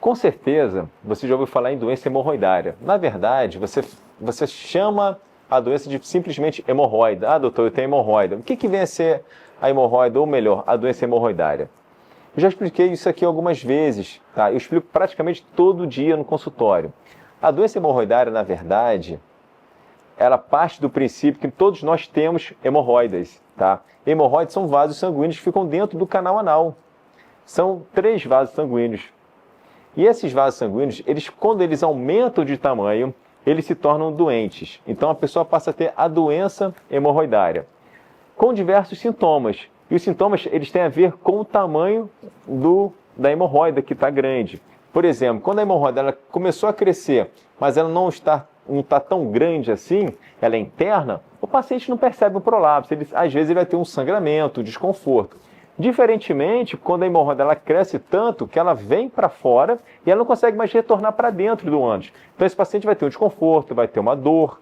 Com certeza, você já ouviu falar em doença hemorroidária. Na verdade, você chama a doença de simplesmente hemorroida. Ah, doutor, eu tenho hemorroida. O que vem a ser a hemorroida, ou melhor, a doença hemorroidária? Eu já expliquei isso aqui algumas vezes, tá? Eu explico praticamente todo dia no consultório. A doença hemorroidária, na verdade, ela parte do princípio que todos nós temos hemorroidas, tá? Hemorroides são vasos sanguíneos que ficam dentro do canal anal. São 3 vasos sanguíneos. E esses vasos sanguíneos, quando eles aumentam de tamanho, eles se tornam doentes. Então a pessoa passa a ter a doença hemorroidária, com diversos sintomas. E os sintomas eles têm a ver com o tamanho da hemorroida que está grande. Por exemplo, quando a hemorroida ela começou a crescer, mas ela não está tão grande assim, ela é interna, o paciente não percebe o prolapso. Às vezes ele vai ter um sangramento, um desconforto. Diferentemente, quando a hemorroida ela cresce tanto que ela vem para fora e ela não consegue mais retornar para dentro do ânus. Então esse paciente vai ter um desconforto, vai ter uma dor,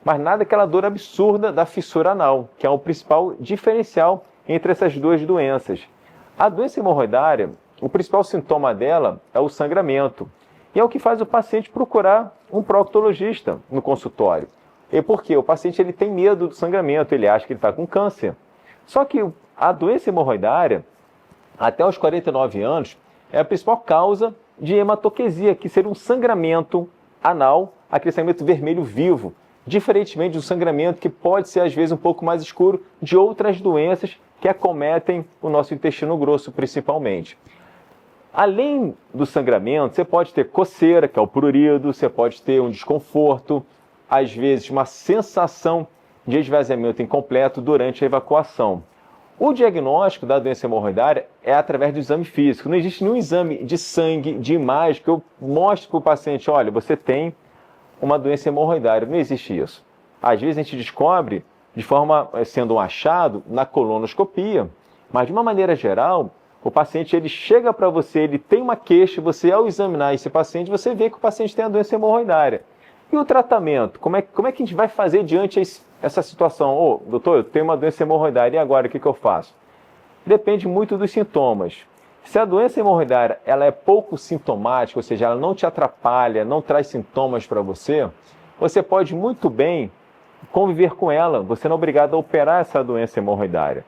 mas nada aquela dor absurda da fissura anal, que é o principal diferencial entre essas duas doenças. A doença hemorroidária, o principal sintoma dela é o sangramento. E é o que faz o paciente procurar um proctologista no consultório. E por quê? O paciente ele tem medo do sangramento, ele acha que ele está com câncer. Só que a doença hemorroidária, até os 49 anos, é a principal causa de hematoquesia, que seria um sangramento anal, aquele sangramento vermelho vivo, diferentemente do sangramento que pode ser, às vezes, um pouco mais escuro de outras doenças que acometem o nosso intestino grosso, principalmente. Além do sangramento, você pode ter coceira, que é o prurido, você pode ter um desconforto, às vezes uma sensação de esvaziamento incompleto durante a evacuação. O diagnóstico da doença hemorroidária é através do exame físico. Não existe nenhum exame de sangue, de imagem, que eu mostre para o paciente, olha, você tem uma doença hemorroidária. Não existe isso. Às vezes a gente descobre, de forma sendo um achado, na colonoscopia. Mas de uma maneira geral, o paciente ele chega para você, ele tem uma queixa, você ao examinar esse paciente, você vê que o paciente tem a doença hemorroidária. E o tratamento? Como é que a gente vai fazer diante essa situação? Doutor, eu tenho uma doença hemorroidária, e agora o que eu faço? Depende muito dos sintomas. Se a doença hemorroidária ela é pouco sintomática, ou seja, ela não te atrapalha, não traz sintomas para você, você pode muito bem conviver com ela. Você não é obrigado a operar essa doença hemorroidária.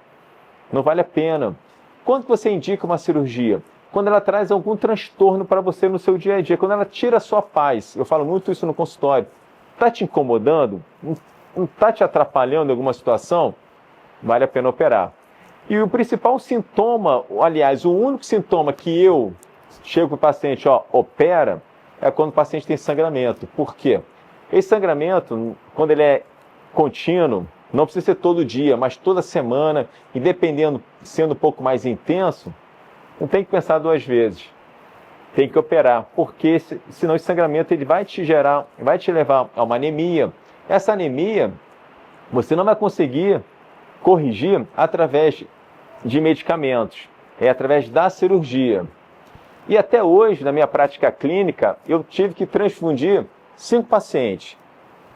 Não vale a pena. Quando você indica uma cirurgia? Quando ela traz algum transtorno para você no seu dia a dia, quando ela tira a sua paz. Eu falo muito isso no consultório. Está te incomodando? Não está te atrapalhando em alguma situação? Vale a pena operar. E o principal sintoma, aliás, o único sintoma que eu chego para o paciente, opera, é quando o paciente tem sangramento. Por quê? Esse sangramento, quando ele é contínuo, não precisa ser todo dia, mas toda semana, e dependendo, sendo um pouco mais intenso, não tem que pensar 2 vezes. Tem que operar, porque senão esse sangramento ele vai te levar a uma anemia. Essa anemia, você não vai conseguir corrigir através de medicamentos, é através da cirurgia. E até hoje, na minha prática clínica, eu tive que transfundir 5 pacientes.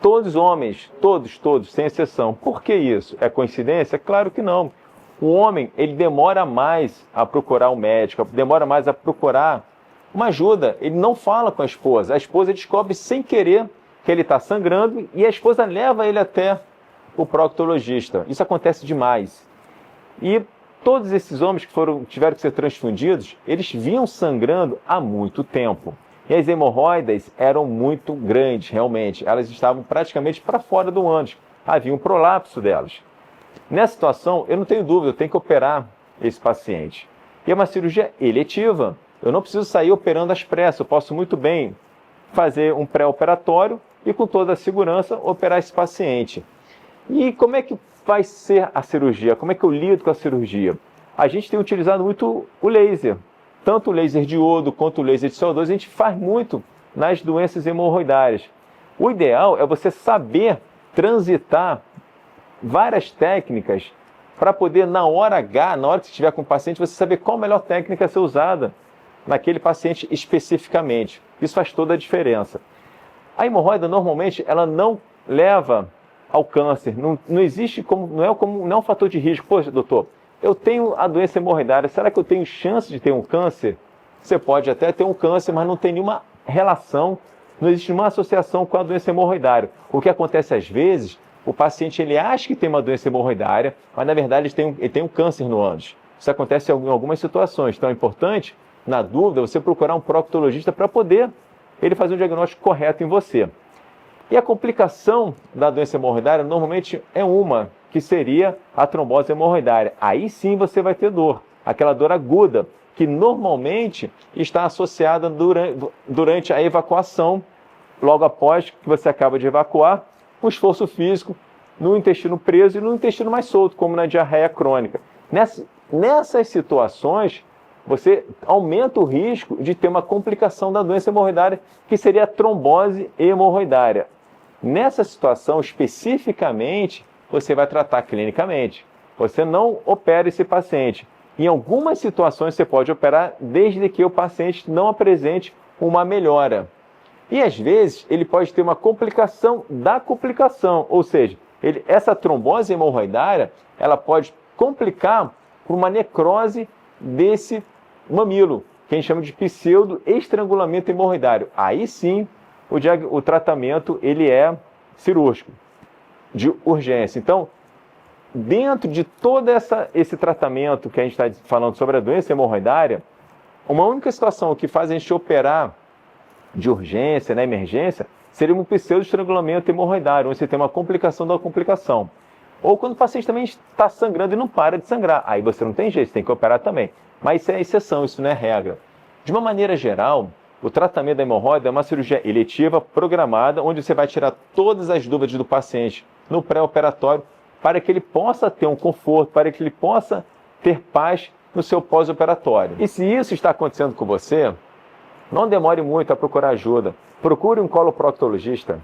Todos homens, todos, sem exceção. Por que isso? É coincidência? Claro que não. O homem, ele demora mais a procurar um médico, demora mais a procurar uma ajuda. Ele não fala com a esposa descobre sem querer que ele está sangrando e a esposa leva ele até o proctologista. Isso acontece demais. E todos esses homens que tiveram que ser transfundidos, eles vinham sangrando há muito tempo. E as hemorroidas eram muito grandes, realmente. Elas estavam praticamente para fora do ânus. Havia um prolapso delas. Nessa situação, eu não tenho dúvida, eu tenho que operar esse paciente. E é uma cirurgia eletiva. Eu não preciso sair operando às pressas. Eu posso muito bem fazer um pré-operatório e, com toda a segurança, operar esse paciente. E como é que vai ser a cirurgia? Como é que eu lido com a cirurgia? A gente tem utilizado muito o laser. Tanto o laser de iodo quanto o laser de CO2, a gente faz muito nas doenças hemorroidárias. O ideal é você saber transitar várias técnicas para poder, na hora H, na hora que você estiver com o paciente, você saber qual a melhor técnica a ser usada naquele paciente especificamente. Isso faz toda a diferença. A hemorroida, normalmente, ela não leva ao câncer. Não existe não é um fator de risco. Poxa, doutor, eu tenho a doença hemorroidária, será que eu tenho chance de ter um câncer? você pode até ter um câncer, mas não tem nenhuma relação, não existe nenhuma associação com a doença hemorroidária. O que acontece às vezes, o paciente ele acha que tem uma doença hemorroidária, mas na verdade ele tem um câncer no ânus. Isso acontece em algumas situações, então é importante, na dúvida, você procurar um proctologista para poder ele fazer um diagnóstico correto em você. E a complicação da doença hemorroidária normalmente é uma, que seria a trombose hemorroidária. Aí sim você vai ter dor, aquela dor aguda, que normalmente está associada durante a evacuação, logo após que você acaba de evacuar, um esforço físico no intestino preso e no intestino mais solto, como na diarreia crônica. Nessas situações, você aumenta o risco de ter uma complicação da doença hemorroidária, que seria a trombose hemorroidária. Nessa situação, especificamente, você vai tratar clinicamente. Você não opera esse paciente. Em algumas situações, você pode operar desde que o paciente não apresente uma melhora. E, às vezes, ele pode ter uma complicação da complicação, ou seja, essa trombose hemorroidária ela pode complicar por uma necrose desse mamilo, que a gente chama de pseudo-estrangulamento hemorroidário. Aí sim, o tratamento ele é cirúrgico, de urgência. Então, dentro de todo esse tratamento que a gente está falando sobre a doença hemorroidária, uma única situação que faz a gente operar de urgência, na emergência, seria um pseudo-estrangulamento hemorroidário, onde você tem uma complicação da complicação. Ou quando o paciente também está sangrando e não para de sangrar. Aí você não tem jeito, você tem que operar também. Mas isso é exceção, isso não é regra. De uma maneira geral, o tratamento da hemorroida é uma cirurgia eletiva, programada, onde você vai tirar todas as dúvidas do paciente no pré-operatório, para que ele possa ter um conforto, para que ele possa ter paz no seu pós-operatório. E se isso está acontecendo com você, não demore muito a procurar ajuda. Procure um coloproctologista.